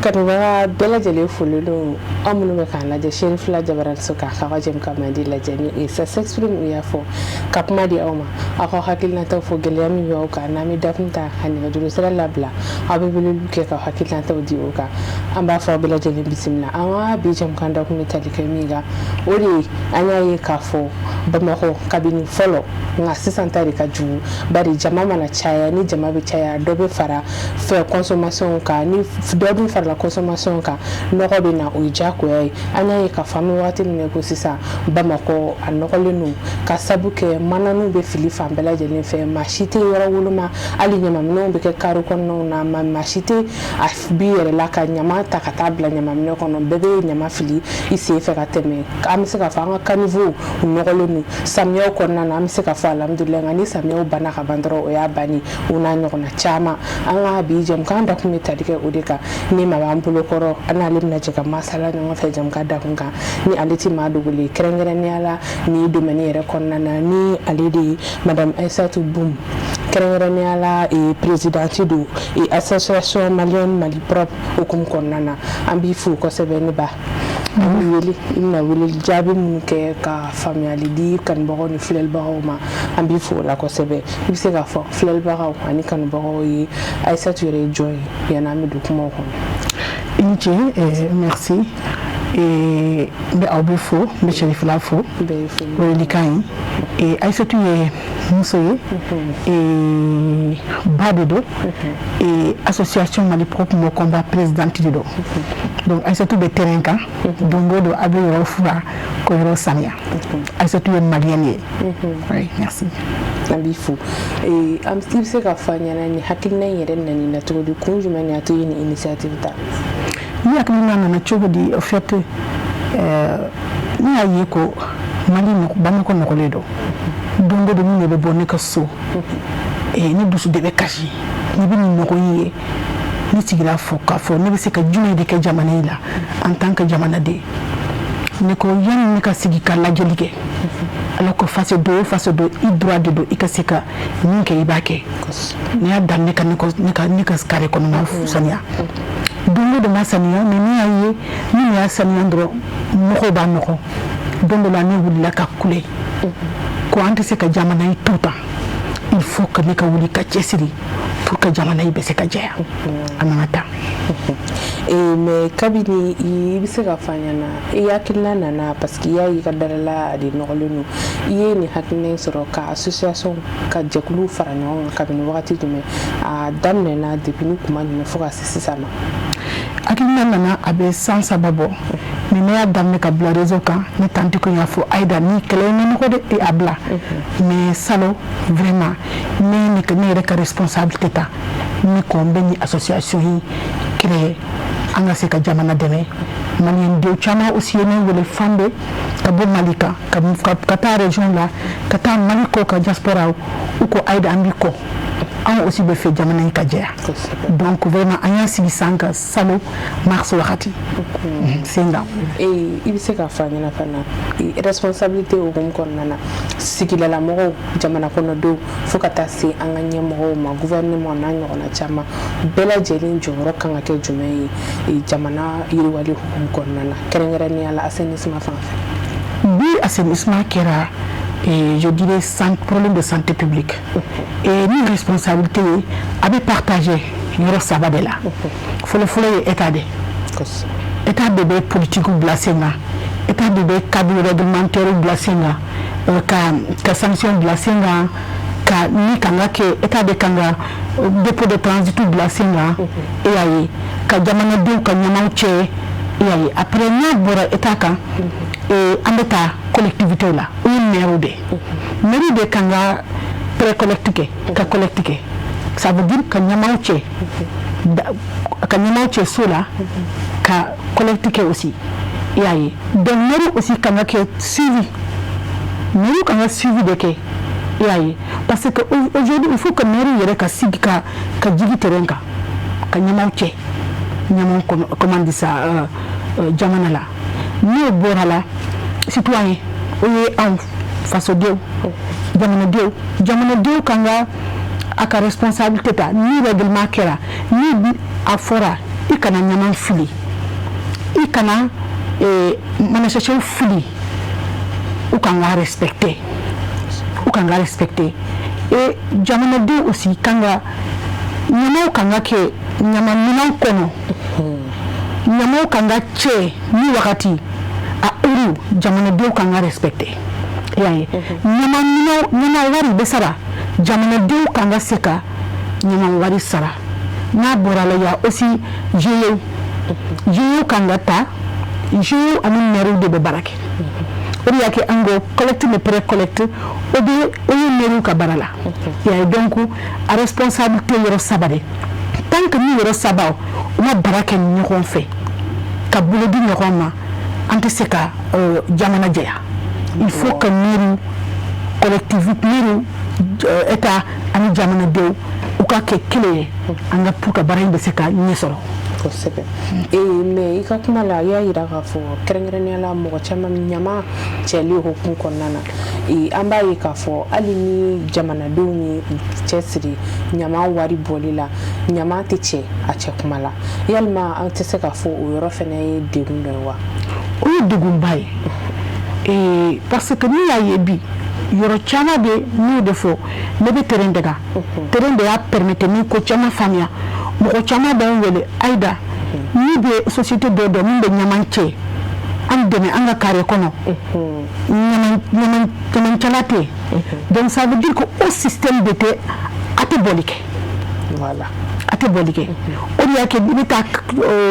Kadwa bela jele fululu amunu be kan laje shen fula jabaral suka kawa jem kamadi laje ni sa s'exprime ya fo kapma di awma ako hakilna taw fo gelyami yo ka nami dafnta hani dulu sala labla abe bulu ke ka hakilna taw di o ka amba fo bela jele bisimla awa bi jem kan da kuma talike miga ori anya yi ka fo bamako kabini folo nga sisantari ka ju bari jama mana chaya ni jama be chaya dobe fara fe consommation ka ni dobe fara la consommation ka nogo be na uja ko ay anya yi ka fami wati ne ko sisa bamako anoko lenu ka sabuke mananu be fili fambela jeli fe machite yoro wuluma ali nyama no be ke karu kono na machite afbi yere la ka nyama ta ka tabla nyama no kono bebe nyama fili isi fe ka teme am se ka fa nga kanivu nogo lenu samyo kono na am se ka fa alhamdulillah ngani samyo bana ka bandro o ya bani una nyona chama anga bi jam kan da kuma tadike odeka ni ma bambulo koro ana limna jega masala no fa jam ka da kunga ni aliti ma duguli krengere ni ala ni do mani yere konna na ni alidi madame Aissatou Boum krengere ni ala e présidente du e association malienne Mali propre okum konna na ambi fu ko sebe ni ba wili ina wili jabi mun ke ka family di kan bogo ni flel bawo ma ambi fu la ko sebe bise ka fo flel bawo ani kan bogo yi Aissatou yere joy yana mi du kuma ko inche merci et be awbe fo be Cherif la fo be fo wali kan et Aissatou ye musoye et badedo et association Mali propre mo combat présidente do donc Aissatou be terrain kan donc do abe yo fura ko yo samia Aissatou ye malienne oui merci ambi fu et am style se ka fanya na ni hakilna yere nani na to du kunjuma ni ato ni initiative ta ni hakilna na chogo di au fait ni ayeko mali no bamako no koledo dongo de ni be bonne ka so et ni dusu de be kashi ni bi no ko yiye ni sigira fo ka fo ni be se ka jume de ka jamana ila en tant que jamana de ni ko yan ni ka sigi ka la jolige alors que face do i droit de do ikaseka ni ke ibake ni adan ni ka ni ka skare ko na sania dongo de masania mais ni aye ni ya sania ndro moko ba moko dongo la ni wuli la ka kule ko ante se ka jamana yi tuta il faut que ni ka wuli ka chesiri pour que jamana yi be se ka jeya anata et mais kabini ibise ka fanyana yakilna nana parce que yayi ka dalala di nogolenu iye ni hakne soro ka association ka jekulu faranyo kabini wakati dume a damne na depuis nous kuma ni foka sisama akilna nana abe sansa babo mais ne damne ka bla réseau kan ni tanti ko yafo aida ni kele ni ko de e abla mais salo vraiment ni que ni rek responsabilité ta ni ko mbeni association yi créé anga se ka jamana deme malien de chama aussi ne wole fande ka bo malika ka ta région là ka ta maliko ka diaspora ou ko aida ambiko an aussi be fait jamana ka jeya donc vraiment anya sigi sanka salo mars wakati senga et ibise ka fanyana fana responsabilité o gum konnana sigila la mo jamana kono do fokata se anganye mo ma gouvernement na nyona chama bela jelin joro kanga ke jumai jamana yirwali hukum konnana kerengere ni ala assainissement fa bi assainissement kera et je dirais problème de santé publique et une responsabilité avait partagé yoro sabadela faut le état de politique ou blasenga état de cadre réglementaire ou blasenga ka sanction blasenga ka ni kanga ke état de kanga dépôt de transit ou blasenga et ayi ka jamana do ka nyamauche et ayi après na bora état kan et ambeta collectivité là une mairie de kanga pré-collectique ka collectique ça veut dire que nyamauche sola ka collectique aussi yayi donc mairie aussi kanga ke suivi mairie kanga suivi de ke yayi parce que aujourd'hui il faut que mairie yere ka sigi ka jigi terenka ka nyamauche comment dit ça jamana la ni borala citoyen oye en face au Dieu jamana Dieu kanga aka responsabilité ta ni règlement kera ni afora i kana ɲaman fili i kana manasɛsɛw fili u kan ka respecter et jamanadenw aussi kan ka ɲamaw kan ka kɛ ɲamaminɛn kɔnɔ ɲamaw kan ka cɛ ni wagati a heure jamanadenw kan ka respecter y'a ye ɲama wari bɛ sara jamanadenw kan ka se ka ɲama wari sara n'a bɔra la ya aussi GIE kan ka ta GIE ani maire de bɛ baara kɛ o de y'a kɛ an ko collecte ne pré collecte o ye maire ka baara la y'a ye donc a responsabilité yɔrɔ saba de tant que ni yɔrɔ saba u ma baara kɛ ɲɔgɔn fɛ ka bolo di ɲɔgɔn ma an tɛ se ka jamana jɛya il faut que maire collectivité maire état ani jamanadenw u ka kɛ kelen ye an ka pour que baara in bɛ se ka ɲɛ sɔrɔ kosɛbɛ mais i ka kuma la y'a yira k'a fɔ kɛrɛnkɛrɛnnenya la mɔgɔ caman ɲama cɛli hukumu kɔnɔna na an b'a ye k'a fɔ hali ni jamanadenw ye cɛsiri ɲama wari bɔli la ɲama tɛ cɛ a cɛ kuma la yalima an tɛ se k'a fɔ o yɔrɔ fana ye degun dɔ ye wa o ye degunba ye parce que n'i y'a ye bi yɔrɔ caman bɛ n'o de fɔ ne bɛ terrain de kan terrain de y'a permettre ni ko caman faamuya mɔgɔ caman b'an wele Aïda ni bɛ société dɔ dɔn min bɛ ɲaman cɛ an dɛmɛ an ka carré kɔnɔ ɲamancɛla tɛ yen donc ça veut dire que o système bɛ tɛ a tɛ bɔli kɛ voilà a tɛ bɔli kɛ o de y'a kɛ i bɛ taa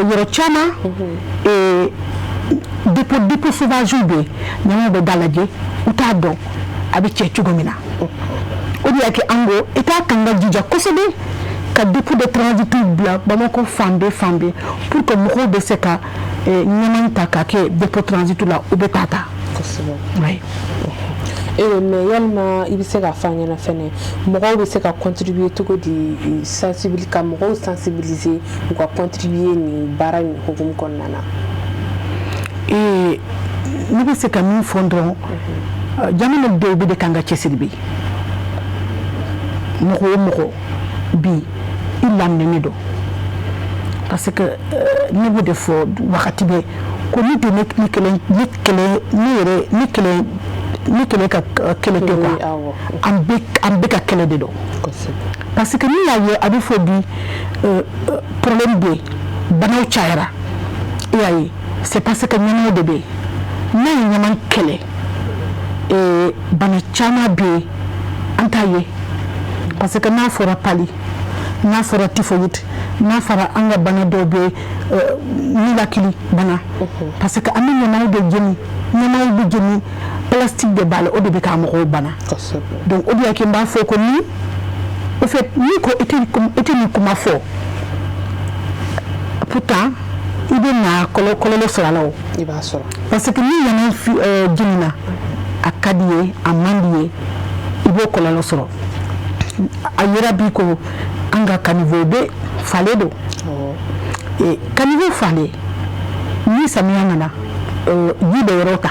yɔrɔ caman dépôt sauvage bɛ yen ɲaman bɛ da lajɛ u t'a dɔn a bɛ cɛ cogo min na o de y'a kɛ an ko État kan ka jija kosɛbɛ ka dépôt de transit bila Bamako fan bɛɛ pour que mɔgɔw bɛ se ka ɲaman ta k'a kɛ dépôt transit la u bɛ taa ta kosɛbɛ oui mais yalima i bɛ se k'a fɔ an ɲɛna fɛnɛ mɔgɔw bɛ se ka contribuer cogo di ka mɔgɔw sensibiliser u ka contribuer nin baara in hukumu kɔnɔna na ne bɛ se ka min fɔ dɔrɔn jamana dɔw bɛ de kan ka cɛsiri bi mɔgɔ o mɔgɔ bi i lamɛnnen don parce que ne b'o de fɔ wagati bɛɛ ko ni tɛ ne kɛlɛ ka kɛlɛ tɛ quoi an bɛ ka kɛlɛ de dɔn parce que n'i y'a ye a bɛ fɔ bi problème bɛ yen banaw cayara i y'a ye c'est parce que ɲɛnɛw de bɛ yen n'a ye ɲaman kɛlɛ bana caman bɛ yen an t'a ye parce que n'a fɔra pali n'a fɔra typhoïde n'a fɔra an ka bana dɔw bɛ ninakili bana parce que an bɛ ɲamaw de jeni plastique de b'a la o de bɛ k'a mɔgɔw bana donc o de y'a kɛ n b'a fɔ ko ni au fait ni ko i tɛ nin kuma fɔ pourtant i bɛ na kɔlɔlɔ sɔrɔ a la o i b'a sɔrɔ parce que ni ɲama jenina a ka di ye a man di ye i b'o kɔlɔlɔ sɔrɔ a yera bi ko an ka caniveau bɛ falen don caniveau falen ni samiya nana ji bɛ yɔrɔ ta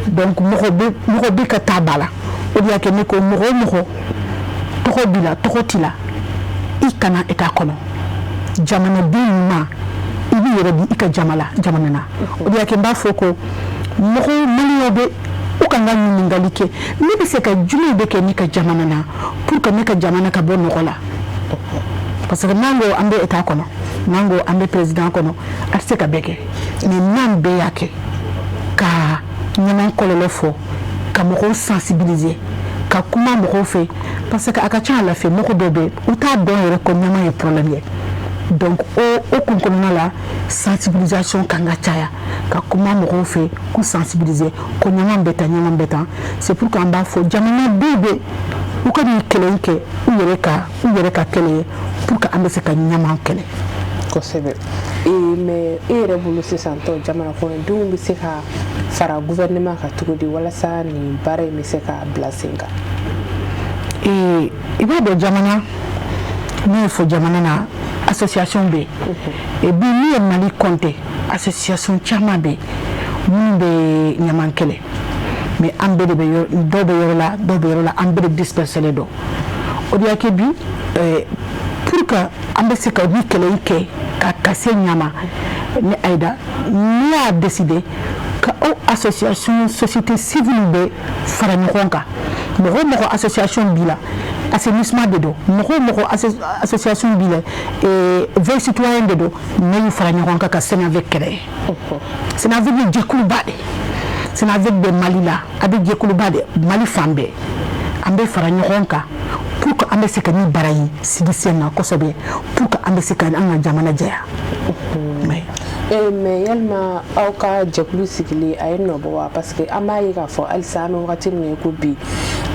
donc mɔgɔ bɛ ka taa ba la o de y'a kɛ ne ko mɔgɔ o mɔgɔ tɔgɔ b'i la tɔgɔ t'i la i kana État kɔnɔ jamanaden ɲuman i b'i yɛrɛ di i ka jamana na o de y'a kɛ n b'a fɔ ko mɔgɔ maliyɛnw bɛ u kan ka ɲininkali kɛ ne bɛ se ka jumɛn de kɛ ne ka jamana na pour que ne ka jamana ka bɔ nɔgɔ la parce que n'an ko an bɛ État kɔnɔ n'an ko an bɛ président kɔnɔ a tɛ se ka bɛɛ kɛ mais n'an bɛɛ y'a kɛ ka ɲaman kɔlɔlɔ fɔ ka mɔgɔw sensibiliser ka kuma mɔgɔw fɛ parce que a ka ca a la fɛ mɔgɔ dɔw bɛ u t'a dɔn yɛrɛ ko ɲaman ye problème ye donc o kun kɔnɔna la sensibilisation kan ka caya ka kuma mɔgɔw fɛ k'u sensibiliser ko ɲaman bɛ tan c'est pour que an b'a fɔ jamanadenw bɛ u ka nin kɛlɛ kɛ u yɛrɛ ka kɛlɛ ye pour que an bɛ se ka ɲaman kɛlɛ kosɛbɛ mais e yɛrɛ bolo sisan tɔ jamana kɔnɔdenw bɛ se ka fara gouvernement kan cogo di walasa nin baara in bɛ se ka bila sen kan i b'a dɔn jamana ne ye fɔ jamana na association bɛ yen bi n'i ye Mali compter association caman bɛ yen minnu bɛ ɲaman kɛlɛ mais an bɛɛ de bɛ dɔw bɛ yɔrɔ la dɔw bɛ yɔrɔ la an bɛɛ de disperselen don o de y'a kɛ bi pour que an bɛ se ka ni kɛlɛ in kɛ ka kase ɲama ni Aïda ni y'a décidé ka o association société civile bɛ fara ɲɔgɔn kan mɔgɔ association b'i la assainissement de do mɔgɔ association b'i la veille citoyenne de do ne y'u fara ɲɔgɔn kan ka Senavec kɛlɛ Senavec bɛ jɛkuluba de Senavec bɛ Mali la a bɛ jɛkuluba de Mali fan bɛɛ an bɛ fara ɲɔgɔn kan pour que an bɛ se ka ni bara yi sigi sen na kosɛbɛ pour que an bɛ se ka an ka jamana jɛya mais yalima aw ka jɛkulu sigili a ye nɔbɔ wa parce que an b'a ye k'a fɔ halisa an bɛ wagati min ko bi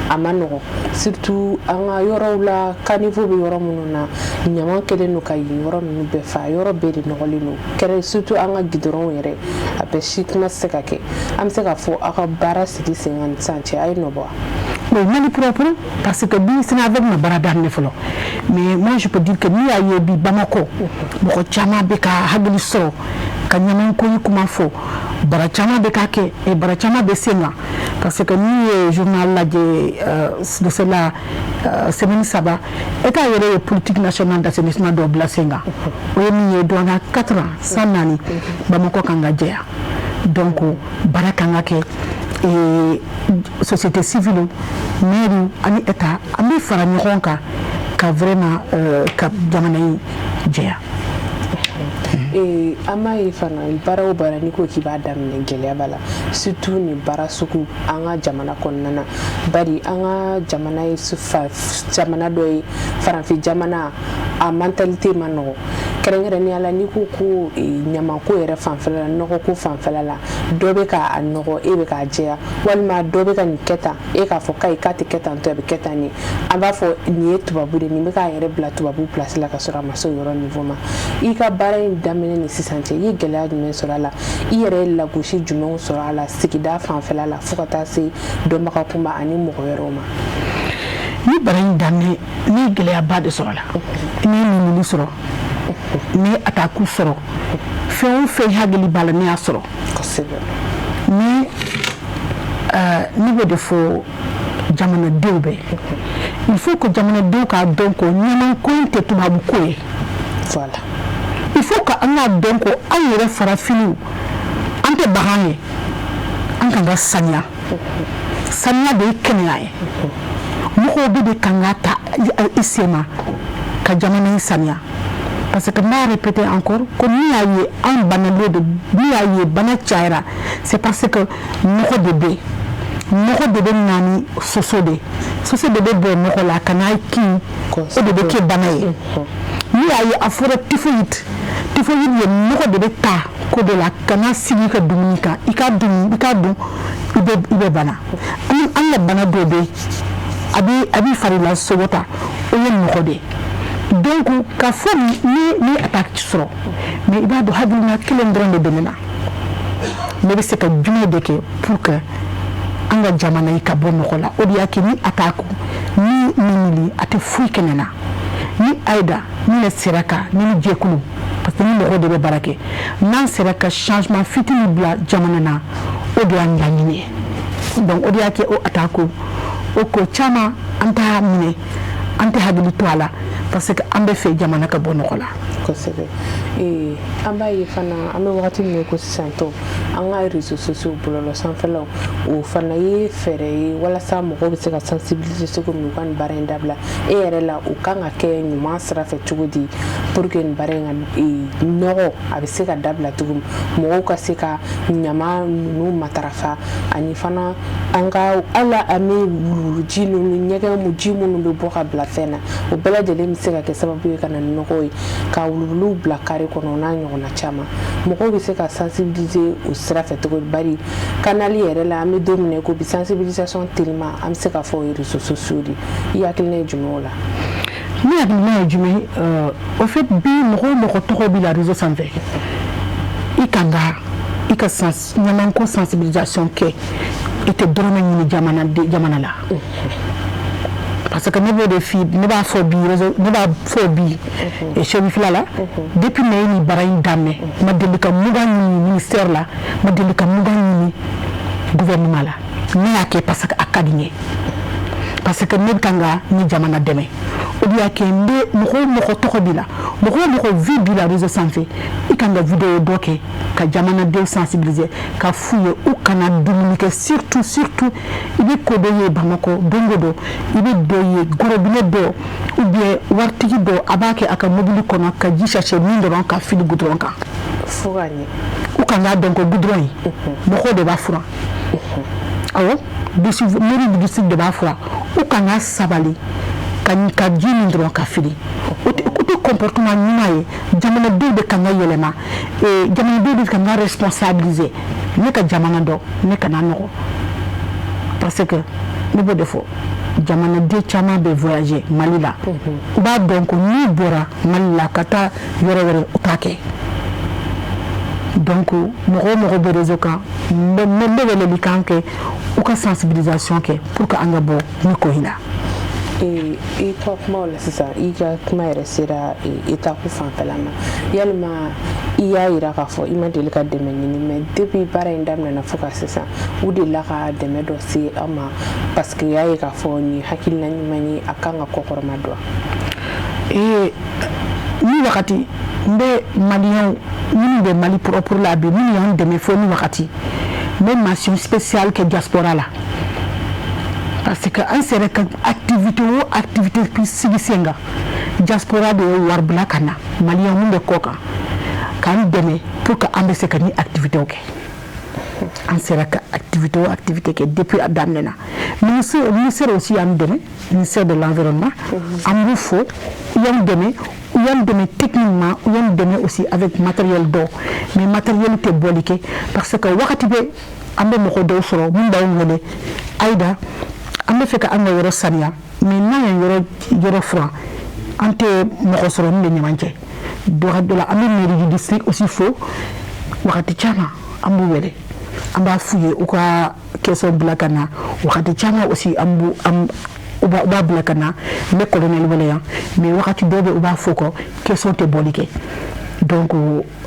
a ma nɔgɔ surtout an ka yɔrɔw la caniveau bɛ yɔrɔ minnu na ɲaman kɛlen don ka yen yɔrɔ ninnu bɛɛ fa yɔrɔ bɛɛ de nɔgɔlen don kɛrɛ surtout an ka gidɔrɔnw yɛrɛ a bɛɛ si kuma tɛ se ka kɛ an bɛ se k'a fɔ aw ka baara sigi sen kan ni sisan cɛ a ye nɔbɔ wa. Oui, Mali propre, parce que bi Senavec ma bara darne folo. Mais moi je peux dire que ni aye bi Bamako, moko chama be ka hagli so, ka nyaman ko yi kuma fo. Bara chama be ka ke e bara chama be senga. Parce que ni journal la de cela semaine saba eta yere politique nationale d'assainissement do blasenga. O yemi dona 4 ans sans nani Bamako kanga jea. Donc bara kanga ke et société civile mairie ani état ami fara ɲɔgɔn kan ka vraiment ka jamana yi jɛya an b'a ye fana baara o baara n'i ko k'i b'a daminɛ gɛlɛya b'a la surtout ni baara sugu an ka jamana kɔnɔna na bari an ka jamana ye jamana dɔ ye farafin jamana a mentalité ma nɔgɔ kɛrɛnkɛrɛnnenya la n'i ko ko ɲamako yɛrɛ fanfɛla la nɔgɔ ko fanfɛla la dɔ bɛ k'a nɔgɔ e bɛ k'a jɛya walima dɔ bɛ ka nin kɛ tan e k'a fɔ k'a tɛ kɛ tan tɔ a bɛ kɛ tan ne an b'a fɔ nin ye tubabu de nin bɛ k'a yɛrɛ bila tubabu place la ka sɔrɔ a ma se o yɔrɔ niveau ma i ka baara in daminɛ ni sisan cɛ i ye gɛlɛya jumɛn sɔrɔ a la i yɛrɛ ye lagosi jumɛnw sɔrɔ a la sigida fanfɛla la fo ka taa se dɔnbaga kuma ani mɔgɔ wɛrɛw ma. Ni bara in daminɛ ni ye gɛlɛyaba de sɔrɔ a la ni ye munumunu sɔrɔ ni ye ataku sɔrɔ fɛn o fɛn hakili b'a la ne y'a sɔrɔ ni ne bɛ de fɔ jamanadenw bɛɛ il faut que jamanadenw k'a dɔn ko ɲamanko in tɛ tubabu ko ye voilà il faut que an k'a dɔn ko an yɛrɛ farafiniw an tɛ bagan ye an kan ka saniya saniya de ye kɛnɛya ye mɔgɔw bɛ de kan ka ta i sen ma ka jamana in saniya parce que m'a répété encore ko ni y'a ye an banalen de ni y'a ye bana cayara c'est parce que mɔgɔ de bɛ na ni soso de bɛ bɔ mɔgɔ la ka n'a kin o de bɛ kɛ bana ye ni y'a ye a fɔra typhoïde ye mɔgɔ de bɛ taa ko de la ka n'a sigi ka dumuni kan i ka dun i bɛ bana an ka bana dɔ bɛ yen a b'i fari la sogo ta o ye mɔgɔ de ye donc ka fɔ ni attaque sɔrɔ mais i b'a dɔn hakilina kelen dɔrɔn de bɛ ne na ne bɛ se ka jumɛn de kɛ pour que an ka jamana yi ka bɔ nɔgɔ la o de y'a kɛ ni attaque ni mimili a tɛ foyi kɛ ne na ni Aïda ni ne sera ka ni jɛkulu parce que ni mɔgɔ de bɛ baara kɛ n'an sera ka changement fitinin bila jamana na o de y'an laɲini ye donc o de y'a kɛ o attaque o ko caman an t'a minɛ an tɛ hakili to a la parce que an bɛ fɛ jamana ka bɔ nɔgɔ la kosɛbɛ an b'a ye fana an bɛ wagati min ko sisan tɔ an ka réseaux sociaux bɔlɔlɔ sanfɛlaw o fana ye fɛɛrɛ ye walasa mɔgɔw bɛ se ka sensibiliser cogo min u ka nin baara in dabila e yɛrɛ la o kan ka kɛ ɲuman sira fɛ cogo di pour que nin baara in ka nɔgɔ a bɛ se ka dabila cogo min mɔgɔw ka se ka ɲama ninnu matarafa ani fana an ka ala an bɛ wuluwuluji ninnu ɲɛgɛn ji minnu bɛ bɔ ka bila fɛn na o bɛɛ lajɛlen bɛ se ka kɛ sababu ye ka na ni nɔgɔ ye ka wuluwuluw bila kare kɔnɔ o n'a ɲɔgɔnna caman mɔgɔw bɛ se ka sensibiliser o sira fɛ cogo di bari kanali yɛrɛ la an bɛ don min na ko bi sensibilisation telima an bɛ se ka fɔ o ye réseaux sociaux de i hakilina ye jumɛn o la. ne hakilina ye jumɛn au fait bi mɔgɔ tɔgɔ b'i la réseau sanfɛ i kan ka i ka ɲamanko sensibilisation kɛ i tɛ dɔrɔmɛ ɲini jamana la parce que ne b'o de fi ne b'a fɔ bi chef fila la depuis ne ye nin baara in daminɛ ma deli ka mugan ɲini ministère la ma deli ka mugan ɲini gouvernement la ne y'a kɛ parce que a ka di n ye parce que ne kanga ni jamana deme ou bien que moko toko bila moko vie bila réseau santé i kanga vidéo doké ka jamana de sensibiliser ka fouiller ou kana dominiquer surtout ibe kodoye bamako dongodo ibe doye gorobine do ou bien wartigi do abake aka mobile kono ka jishache mindron ka fili goudron ka furani ou kana donc goudron moko de ba fura awo desi meri du district de Bafra ou kana sabali ka jini ndron ka fili o comportement nyumaye jamana do de kanga yelema et jamana do de kanga responsabiliser ne ka jamana do ne kana no parce que ne bo defo jamana de chama be voyager malila ba donc ni bora malila kata yore utake donc mogo be réseau kan mbele likanke ou ka sensibilisation ke pour que anga bo ni ko hina et toi comment là c'est ça il y a comment restera et ta ku fan pelama yalma iya ira ka fo ima de ka de menini mais depuis bara indam na foka c'est ça ou de la ka de me dossier ama parce que ya ka fo ni hakil na mani akanga kokorma do et ni wakati mbe malien ni be mali pour la bi ni on de me fo ni wakati même mention spéciale que diaspora là parce que un serait activité plus sigisenga diaspora de warbla kana malien mun de koka kan deme pour que ambese kani activité ok un serait activité que depuis adamena ministère aussi am deme ministère de l'environnement am fo yam deme techniquement yam deme aussi avec matériel d'eau mais matériel te bolike parce que wakati be ambe moko do soro mun daw ngone aida ambe feka anga yoro sania mais na yoro franc ante moko soro ni nyamanje do la ambe mairie du district aussi faux wakati chama ambu wele amba fuye uka keso blakana wakati chama aussi ambu uba blakana le colonel wele mais wakati dobe uba foko keso te bolike donc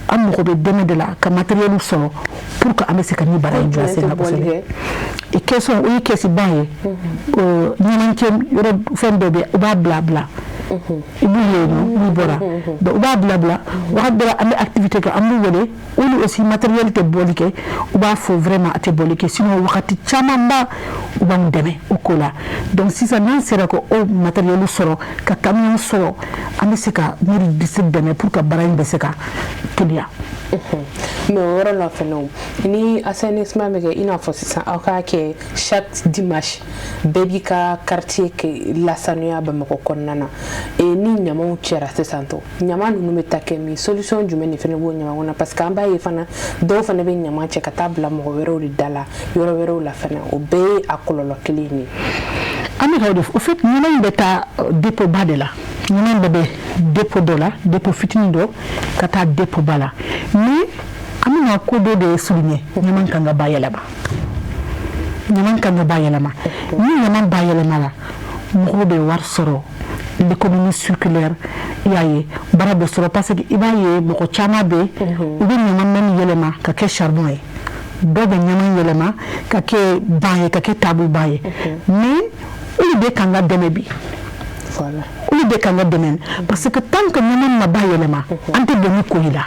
am ko be deme de la ka matériel so pour que amé se kani bara injase na bosé et keso o kesi baye ni nancem yoro fende be uba blabla ibu yeno ni bora do uba blabla wa dara amé activité ko amu wele ou aussi matériel te bolike uba faut vraiment te bolike sinon wakati chamamba uba deme okola donc si ça non sera ko o matériel soro ka camion soro amé se ka miri district deme pour que bara injase ka tulia mais on l'a fait non ni assainissement mais il en faut ça que chaque dimanche baby ka quartier que la sanoya ba mako konnana et ni nyama u chera c'est santo nyama nu metake mi solution du meni fene bo nyama ona parce que amba yefana do fana be nyama che katabla mo wero ri dala yoro wero la fana o be akololo klini ami hawde au fait nyama beta dépôt badela nyama bebe dépôt dola dépôt fitinido kata dépôt bala mais amina ko do de souligner nyama kanga bayelama ni nyama bayelama la mo be war soro l'économie circulaire yaye bara be soro parce que ibaye mo ko chama be ubi nyama men yelema ka ke charbon e do be nyama yelema ka ke baye ka ke tabu baye mais il be kanga demebi voilà il be kanga demen parce que tant que nyama bayelema ante de ni ko ila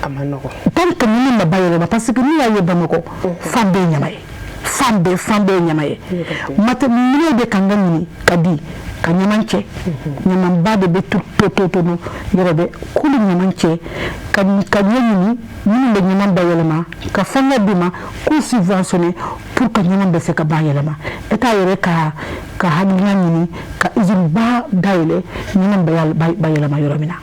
amanoko tant que nyama bayelema parce que ni yaye bamako fambe nyamaye fambe nyamaye mate mine de kanga ni kadi kanyamanche nyamamba de betu toto no yorobe kuli nyamanche kanyani ni de nyamamba yelema ka fanga bima ku subventionner pour que nyamamba se ka bayelema eta yere ka hadina ni ka izin ba daile nyamamba bayelema yoromina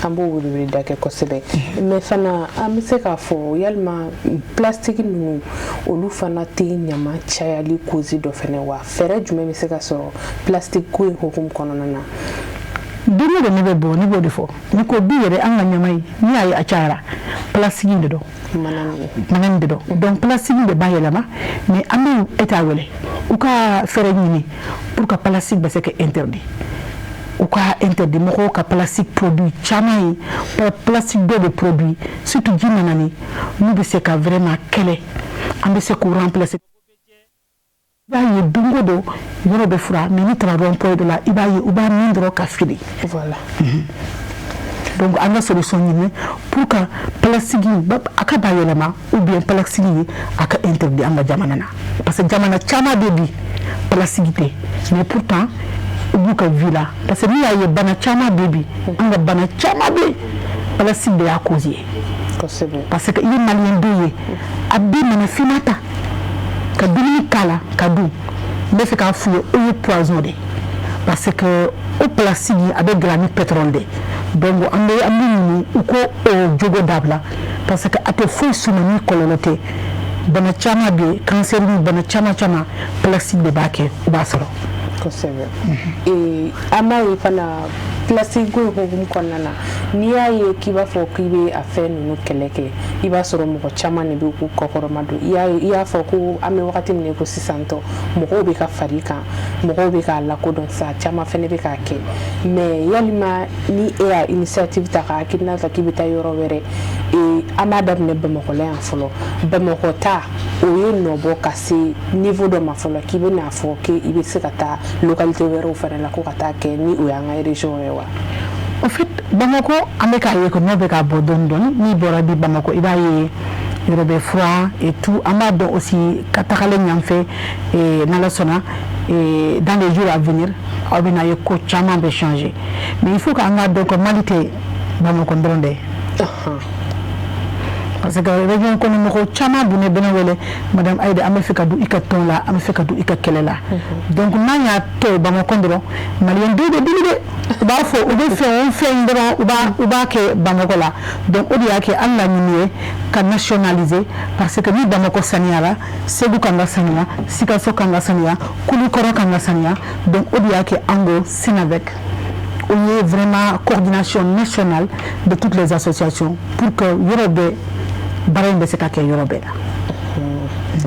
ambo wuri dake ko sebe mais fana amse ka fo yalma plastique nu olu fana te nyama chayali kozi do fene wa fere jume mi se ka so plastique ko hukum konona na dino de nebe bo ni bo defo ni ko biere anga nyamai ni ayi achara plastique de do manan de do donc plastique de bayelama mais amu eta wele uka fere ni pour que plastique ba se que interdit ou quoi interdit moko ka plastique produit chamai plastique de produit surtout jinanani nous be se ka vraiment kele ambe se ko remplacer b'a ye dongo do yɔrɔ bɛ fura mais ni taara rond-point de la i b'a ye u b'a min dɔrɔn ka fili voilà donc an ka solution ɲini pour que plastique a ka ba yɛlɛma ou bien plastique a ka interdit an ka jamana na parce que jamana caman bɛ bi plastique tɛ mais pourtant u b'u ka vie la parce que n'i y'a ye bana caman bɛ bi an ka bana caman bɛ plastique de y'a cause ye parce que i ye maliyɛn den ye a bɛ minɛ fina ta ka dumuni k'a la ka dun n bɛ fɛ k'a f'u ye o ye poison de parce que o plastique a bɛ dilan ni pétrole de donc an bɛ ɲini u ko o jogo dabila parce que a tɛ foyi suma ni kɔlɔlɔ tɛ bana caman bɛ yen cancer ni bana caman plastique de b'a kɛ u b'a sɔrɔ. kosɛbɛ an b'a ye fana plastique ko hukumu kɔnɔna na n'i y'a ye k'i b'a fɔ k'i bɛ a fɛn ninnu kɛlɛ kɛ i b'a sɔrɔ mɔgɔ caman de bɛ k'u kɔkɔrɔma don i y'a fɔ ko an bɛ wagati min na ko sisan tɔ mɔgɔw bɛ ka fari kan mɔgɔw bɛ k'a lakodɔn sa caman fana bɛ k'a kɛ mais yalima ni e y'a initiative ta ka hakilina ta k'i bɛ taa yɔrɔ wɛrɛ an b'a daminɛ Bamakɔ la yan fɔlɔ Bamakɔ ta o ye nɔbɔ ka se niveau dɔ ma fɔlɔ k'i bɛ n'a fɔ k'i bɛ se ka taa localité wɛrɛw fana la ko ka taa kɛ ni o y'an ka région ye wa. En fait Bamakɔ an bɛ k'a ye ko n'o bɛ ka bɔ dɔɔni dɔɔni n'i bɔra bi Bamakɔ i b'a ye yɔrɔ bɛ fura et tout an b'a dɔn aussi ka tagalen ɲan fɛ n'Ala sɔnna dans les jours à venir aw bɛna ye ko caman bɛ changer mais il faut k'an k'a dɔn ko Mali tɛ Bamakɔ dɔrɔn dɛ. Parce que région kɔnɔ mɔgɔ caman dun bɛ ne wele madame Aïda an bɛ fɛ ka don i ka tɔn la an bɛ fɛ ka don i ka kɛlɛ la donc n'an y'a to Bamakɔ dɔrɔn maliyɛn dɔw bɛ dimi dɛ u b'a fɔ u bɛ fɛn o fɛn dɔrɔn u b'a kɛ Bamakɔ la donc o de y'a kɛ an laɲini ye ka nationaliser parce que ni Bamakɔ saniyara Segu kan ka saniya Sikaso kan ka saniya Kulikɔrɔ kan ka saniya donc o de y'a kɛ an ko Sinavec o ye vraiment coordination nationale de toutes les associations pour que yɔrɔ bɛɛ baara in bɛ se ka kɛ yɔrɔ bɛɛ la.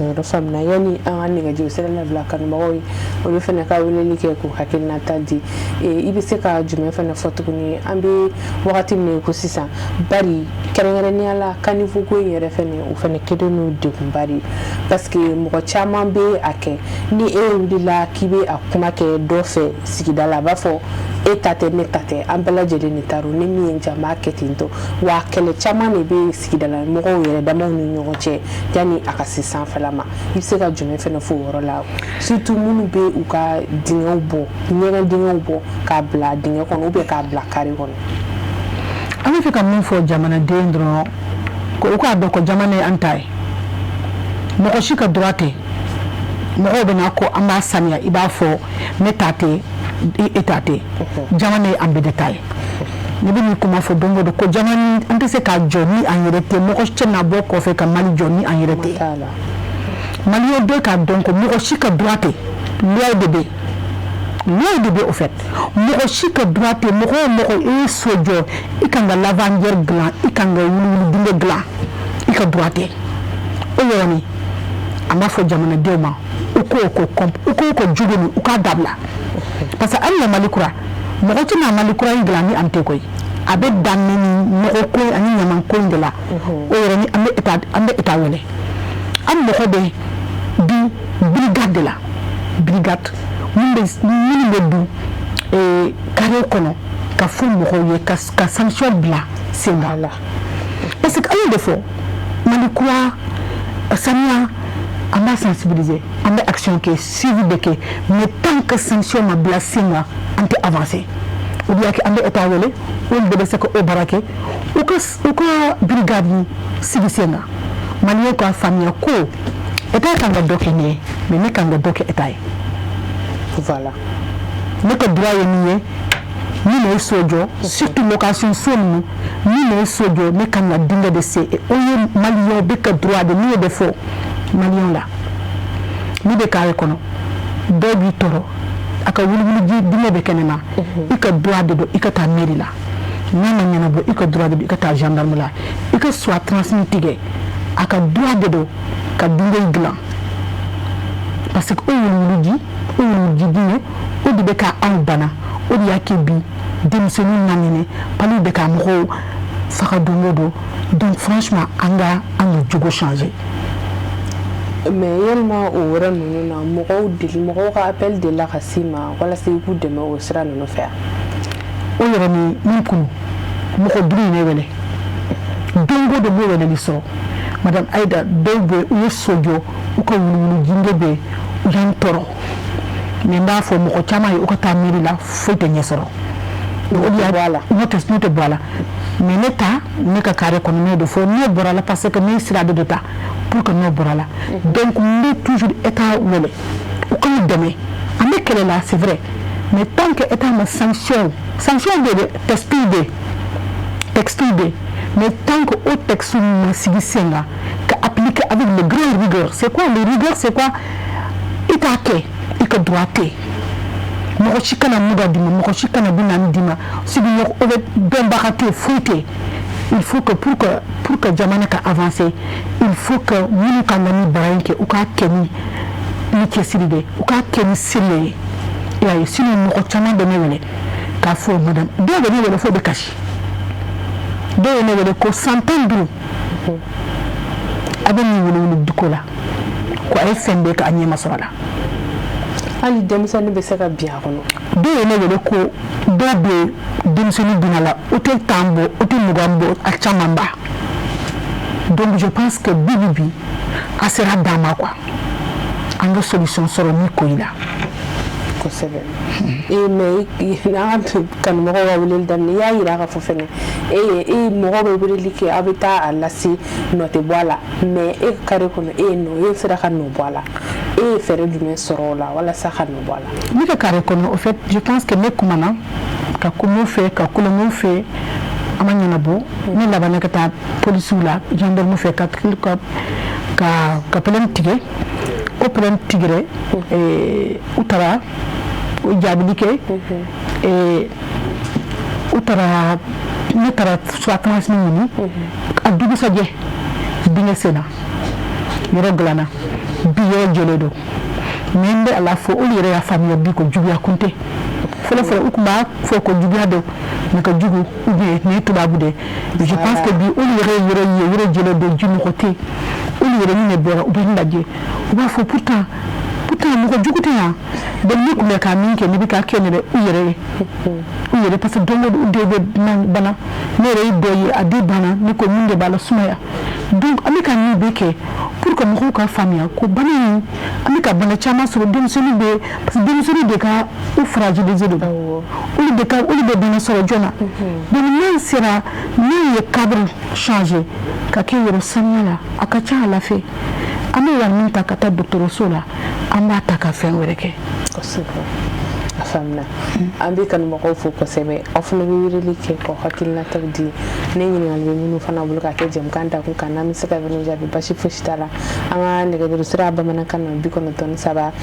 yɔrɔ faamuna yani an ka nɛgɛjuru sira labila kanubagaw ye olu fana ka weleli kɛ k'u hakilinata di i bɛ se ka jumɛn fana fɔ tuguni an bɛ wagati min na ko sisan bari kɛrɛnkɛrɛnnenya la caniveau ko in yɛrɛ fana o fana kɛlen n'o degunba de parce que mɔgɔ caman bɛ a kɛ ni e wulila k'i bɛ a kuma kɛ dɔ fɛ sigida la a b'a fɔ e ta tɛ ne ta tɛ an bɛɛ lajɛlen de ta don ni min ye n ja n b'a kɛ ten tɔ wa kɛlɛ caman de bɛ sigidala mɔgɔw yɛrɛ damaw ni ɲɔgɔn cɛ yanni a ka se sanfɛla ma i bɛ se ka jumɛn fana fɔ o yɔrɔ la surtout minnu bɛ u ka dingɛw bɔ ɲɛgɛn dingɛw bɔ k'a bila dingɛ kɔnɔ ou bien k'a bila carré kɔnɔ. An bɛ fɛ ka min fɔ jamanaden dɔrɔn ko u k'a dɔn ko jamana ye an ta ye mɔgɔ si ka droit tɛ mɔgɔw bɛ na ko an b'a saniya i b'a fɔ ne ta tɛ e ta tɛ jamana ye an bɛɛ de ta ye ne bɛ nin kuma fɔ don o don ko jamana an tɛ se ka jɔ ni an yɛrɛ tɛ mɔgɔ si tɛ na bɔ kɔfɛ ka Mali jɔ ni an yɛrɛ tɛ maliyɛn bɛɛ k'a dɔn ko mɔgɔ si ka droit tɛ loi de bɛ au fait mɔgɔ si ka droit tɛ mɔgɔ o mɔgɔ i ye so jɔ i kan ka lavandière dilan i kan ka wuluwulu dingɛ dilan i ka droit tɛ o yɔrɔnin an b'a fɔ jamanadenw ma u k'o jugu ni u k'a dabila parce que hali na Mali kura mɔgɔ tɛ na Mali kura in dilan ni an tɛ koyi a bɛ daminɛ ni nɔgɔ ko in ani ɲaman ko in de la o yɔrɔnin an bɛ état wele an mɔgɔ bɛ bi brigade de la brigade minnu bɛ dun carré kɔnɔ ka fɔ mɔgɔw ye ka sanction bila sen kan parce que an y'o de fɔ Mali kura saniya an b'a sensibiliser an bɛ action kɛ suivi bɛ kɛ mais tant que sanction ma bila sen kan an tɛ avancer o de y'a kɛ an bɛ état wele olu de bɛ se ka o baara kɛ u ka brigade sigi sen kan maliyɛnw k'a faamuya ko état kan ka dɔ kɛ ne ye mais ne kan ka dɔ kɛ état ye voilà ne ka droit ye min ye min ye so jɔ surtout location so ninnu min ye so jɔ ne kan ka dingɛ de se o ye maliyɛnw bɛ ka droit de min ye de fɔ maliyɛnw la ni bɛ carré kɔnɔ dɔw b'i tɔɔrɔ a ka wuluwulu dingɛ bɛ kɛnɛma i ka droit de don i ka taa mairie la n'a ma ɲɛnabɔ i ka droit de don i ka taa gendarme la i ka soit transmis tigɛ a ka droit de don ka dingɛ dilan parce que o wuluwulu dingɛ o de bɛ ka anw bana o de y'a kɛ bi denmisɛnninw naminɛ pali bɛ ka mɔgɔw faga don o don donc franchement an ka jogo changer mais yalima o wɛrɛ ninnu na mɔgɔw ka appel de la ka s'i ma walasa i k'u dɛmɛ o sira ninnu fɛ o yɛrɛ ni min kunu mɔgɔ duuru in ne wele don o don b'o wele sɔrɔ madame Aïda dɔw bɛ u ye so jɔ u ka wuluwulu jinge bɛ u y'an tɔɔrɔ mais n b'a fɔ mɔgɔ caman ye u ka taa miiri la foyi tɛ ɲɛ sɔrɔ o de y'a bɔ a la n'o tɛ bɔ a la mais ne ta ne ka carré kɔnɔ ne de fɔ ne bɔra la parce que ne sira de ta pour que ne bɔra la donc n bɛ toujours état wele u ka n dɛmɛ an bɛ kɛlɛ la c'est vrai mais tant que état ma sanction bɛ yen texte bɛ yen mais tant que o texte ma sigi sen kan ka appliquer avec le grand rigueur c'est quoi le rigueur c'est quoi i t'a kɛ i ka droit tɛ mɔgɔ si kana muda d'i ma mɔgɔ si kana bi naani d'i ma sigiɲɔgɔn o bɛ dɔnbaga tɛ foyi tɛ il faut que pour que jamana ka avancer il faut que minnu ka na ni bara in kɛ u k'a kɛ ni cɛsiri de u k'a kɛ ni seli ye i y'a ye sinon mɔgɔ caman bɛ ne wele k'a fɔ madame dɔw bɛ ne wele fo bɛ kasi dɔw ye ne wele ko san tan duuru a bɛ nin wele duko la ko a ye fɛn bɛɛ k'a ɲɛma sɔrɔ a la hali denmisɛnnin bɛ se ka bin a kɔnɔ dɔw ye ne wele ko dɔw bɛ denmisɛnnin bin a la o tɛ tan bɔ o tɛ mugan bɔ a caman ba donc je pense que bi a sera d'an ma quoi an ka solution sɔrɔ ni ko in la kosɛbɛ mais n'an ka kanumɔgɔw ka weleli daminɛ i y'a yira k'a fɔ fɛnɛ mɔgɔ bɛ weleli kɛ aw bɛ taa a lase nɔ tɛ bɔ a la mais e ka carré kɔnɔ e sera ka nɔ bɔ a la e ye fɛɛrɛ jumɛn sɔrɔ o la walasa ka nɔ bɔ a la ne ka carré kɔnɔ au fait je pense que ne kumana ka kuma fɛ ka kulonkɛw fɛ a ma ɲɛnabɔ ne labanna ka taa polisiw la gendarme fɛ ka plainte tigɛ o plainte tigɛra u taara jaabili kɛ u taara ne taara soit transmis ɲini a dugusajɛ dingɛ senna yɔrɔ dilanna bi yɔrɔ jɛlen don mais n bɛ ala fɔ olu yɛrɛ y'a faamuya bi ko juguya kun tɛ fɔlɔ u tun b'a fɔ ko juguya dɔn mais ka jugu ou bien nin ye tubabu de je pense que bi olu yɛrɛ ye yɔrɔ jɛlen don ji mɔgɔ tɛ olu yɛrɛ min de bɔra u bɛ n lajɛ u b'a fɔ pourtant mɔgɔ jugu tɛ yan donc ne tun bɛ ka min kɛ ne bɛ ka kɛ ne u yɛrɛ parce que don o don u den bɛ bana ne yɛrɛ ye dɔ ye a den banna ne ko min de b'a la sumaya donc an bɛ ka nin bɛɛ kɛ pour que mɔgɔw ka faamuya ko bana in an bɛ ka bana caman sɔrɔ denmisɛnninw bɛ parce que denmisɛnninw de ka u fragiliser don olu bɛ bana sɔrɔ joona donc n'an sera n'an ye cadre changer ka kɛ yɔrɔ sanuya la a ka ca ala fɛ an bɛ wari min ta ka taa dɔgɔtɔrɔso la an b'a ta ka fɛn wɛrɛ kɛ kosɛbɛ a faamuna an bɛ kanumɔgɔw fo kosɛbɛ aw fana bɛ weleli kɛ k'aw hakilinataw di ne ɲininkali bɛ minnu fana bolo ka kɛ jɛmukan dakun kan n'an bɛ se ka ɲɔgɔn jaabi basi fosi t'a la an ka nɛgɛjuru sira bamanankan na 93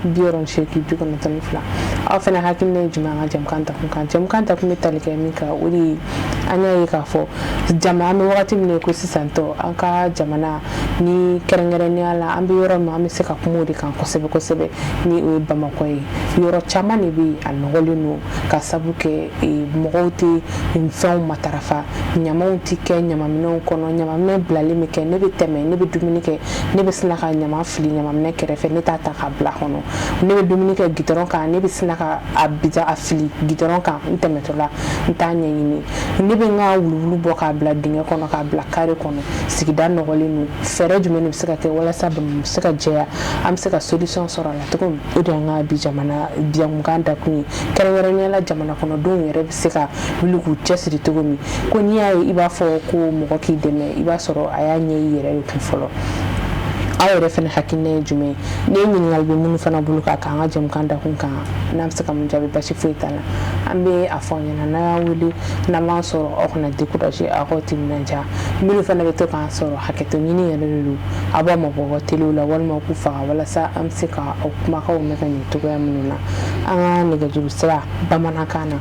91 68 92 aw fana hakilina ye jumɛn an ka jɛmukan dakun kan jɛmukan dakun bɛ tali kɛ min kan o de ye an y'a ye k'a fɔ an bɛ wagati min na ko sisan tɔ an ka jamana ni kɛrɛnkɛrɛnnenya la an bɛ yɔrɔ min an bɛ se ka kuma o de kan kosɛbɛ kosɛbɛ ni o ye bamakɔ ye yɔrɔ caman de bɛ a nɔgɔlen don ka sabu kɛ mɔgɔw tɛ fɛnw matarafa ɲamaw tɛ kɛ ɲamaminɛnw kɔnɔ ɲamaminɛ bilalen bɛ kɛ ne bɛ tɛmɛ ne bɛ dumuni kɛ ne bɛ sina ka ɲama fili ɲamaminɛ kɛrɛfɛ ne t'a ta k'a bila kɔnɔ ne bɛ dumuni kɛ gidɔrɔn kan ne bɛ sina ka a fili gidɔrɔn kan n tɛmɛtɔla n t'a ɲɛɲini ne bɛ n ka wuluwulu bɔ k'a bila dingɛ kɔnɔ k'a bila kare kɔnɔ sigida nɔgɔlen don fɛɛrɛ jumɛn de bɛ se ka kɛ walasa Bamakɔ bɛ se ka jɛya an bɛ se ka solution sɔrɔ a la cogo min o de y'an ka bi jamana jɛmukan dakun ye kɛrɛnkɛrɛnnenya la jamana kɔnɔdenw yɛrɛ bɛ se ka wuli k'u cɛsiri cogo min ko n'i y'a ye i b'a fɔ ko mɔgɔ k'i dɛmɛ i b'a sɔrɔ a y'a ɲɛ i yɛrɛ de kun fɔlɔ aw yɛrɛ fana hakilina ye jumɛn ye ne ɲininkali bɛ minnu fana bolo k'a k'an ka jɛmukan dakun kan n'an bɛ se ka mun jaabi basi foyi t'a la an bɛ a fɔ ɲɛna n'an y'a wele n'an b'an sɔrɔ aw kana décourager aw k'aw timinanja minnu fana bɛ to k'an sɔrɔ hakɛto ɲini yɛrɛ de don aw b'a mabɔ telew la walima k'u faga walasa an bɛ se ka aw kumakanw mɛn ka ɲɛ cogoya minnu na an ka nɛgɛjuru sira bamanankan na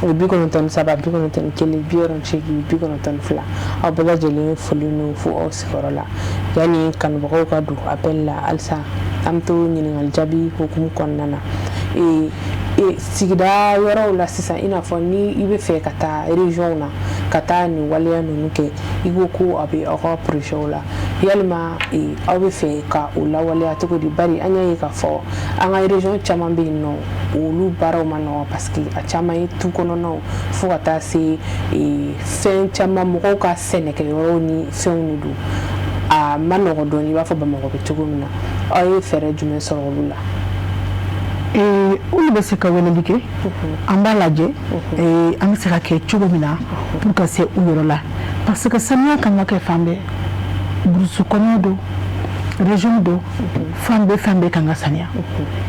o 93 91 62 92 aw bɛɛ lajɛlen foli n'u fo aw sigiyɔrɔ la yanni kanubagaw ka don appel la halisa an bɛ to ɲininkali jaabi hukumu kɔnɔna na sigida yɔrɔw la sisan i n'a fɔ ni i bɛ fɛ ka taa région na ka taa nin waleya ninnu kɛ i ko ko a bɛ aw ka projet la yalima aw bɛ fɛ ka o lawaleya cogo di bari an y'a ye k'a fɔ an ka région caman bɛ yen nɔ olu baaraw ma nɔgɔn parce que a caman ye tu kɔnɔnaw fo ka taa se fɛn caman mɔgɔw ka sɛnɛkɛyɔrɔw ni fɛnw de don a ma nɔgɔn dɔɔni i b'a fɔ Bamakɔ bɛ cogo min na aw ye fɛɛrɛ jumɛn sɔrɔ olu la olu bɛ se ka weleli kɛ an b'a lajɛ an bɛ se ka kɛ cogo min na pour ka se u yɔrɔ la parce que saniya kan ka kɛ fan bɛɛ burusi kɔnɔ don région do fan bɛɛ fɛn bɛɛ kan ka saniya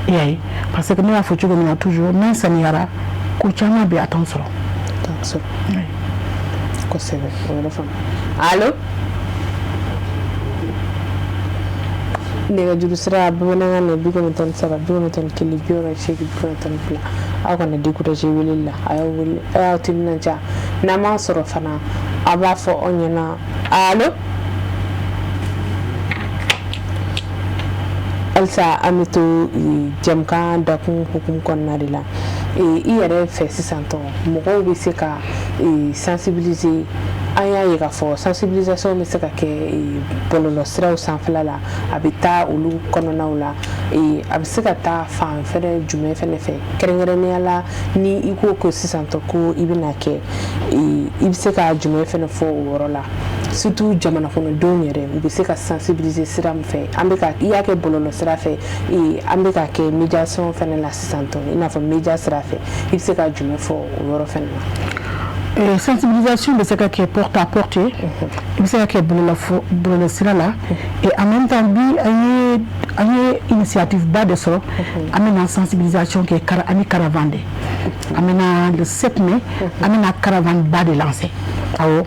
i y'a ye parce que ne y'a fɔ cogo min na toujours n'an saniyara ko caman bɛ a t'an sɔrɔ kosɛbɛ o yɔrɔ faamu allo nɛgɛjuru sira bamanankan na 93 91 62 aw kana décourager weleli la a y'aw timinanja n'an m'a sɔrɔ fana a b'a fɔ aw ɲɛna allo halisa an bɛ to jɛmukan dakun hukumu kɔnɔna de la i yɛrɛ fɛ sisan tɔ mɔgɔw bɛ se ka sensibiliser an y'a ye k'a fɔ sensibilisation bɛ se ka kɛ bɔlɔlɔsiraw sanfɛla la a bɛ taa olu kɔnɔnaw la a bɛ se ka taa fan fɛnɛ jumɛn fɛnɛ fɛ kɛrɛnkɛrɛnnenya la ni i ko ko sisan tɔ ko i bɛna kɛ i bɛ se ka jumɛn fɛnɛ fɔ o yɔrɔ la surtout jamana kɔnɔdenw yɛrɛ u bɛ se ka sensibiliser sira min fɛ an bɛ ka i y'a kɛ bɔlɔlɔ sira fɛ an bɛ ka kɛ médiation fɛnɛ la sisan tɔ i n'a fɔ média sira fɛ i bɛ se ka jumɛn fɔ o yɔrɔ fɛnɛ na. Sensibilisation bɛ se ka kɛ porte à porte i bɛ se ka kɛ bɔlɔlɔ sira la et en même temps bi an ye initiative ba de sɔrɔ an bɛna sensibilisation kɛ ani caravane de an bɛna le 7 mai an bɛna caravane ba de lancer awɔ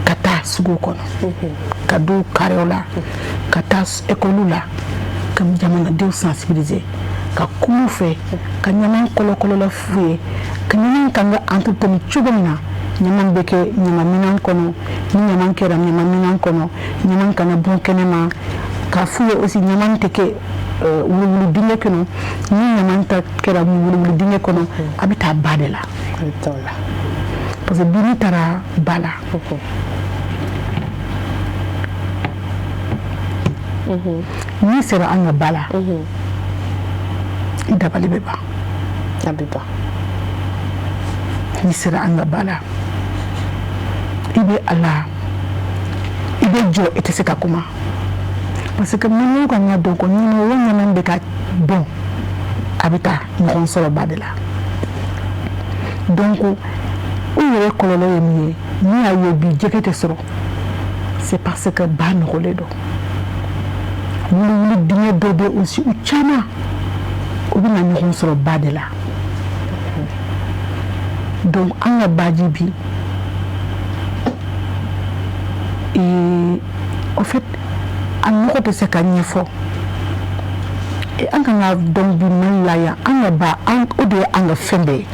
ka taa suguw kɔnɔ ka don carreaux la ka taa école la ka jamanadenw sensibiliser ka kuma fɛ ka ɲaman kɔlɔkɔlɔ f'u ye ka ɲaman kan ka entretenir cogo min na ɲaman bɛ kɛ ɲamanminɛn kɔnɔ ni ɲaman kɛra ɲamanminɛn kɔnɔ ɲaman kana bɔn kɛnɛma ka f'u ye aussi ɲaman tɛ kɛ wuluwulu dingɛ kɔnɔ ni ɲaman ta kɛra wuluwulu dingɛ kɔnɔ a bɛ taa ba de la parce que bi n'i taara ba la n'i sera an ka ba la i dabali bɛ ban n'i sera an ka ba la i bɛ a la i bɛ jɔ i tɛ se ka kuma parce que minnu kan ka dɔn ko ɲaman o ɲaman bɛ ka bɔn a bɛ taa ɲɔgɔn sɔrɔ ba de la donc u yɛrɛ kɔlɔlɔ ye min ye n'i y'a ye bi jɛgɛ tɛ sɔrɔ c'est parce que ba nɔgɔlen don wuluwulu dingɛ dɔ bɛ aussi u caman u bɛna ɲɔgɔn sɔrɔ ba de la donc an ka baji bi en fait a nɔgɔ tɛ se ka ɲɛfɔ an kan ka dɔn bi Mali la yan an ka ba o de ye an ka fɛn bɛɛ ye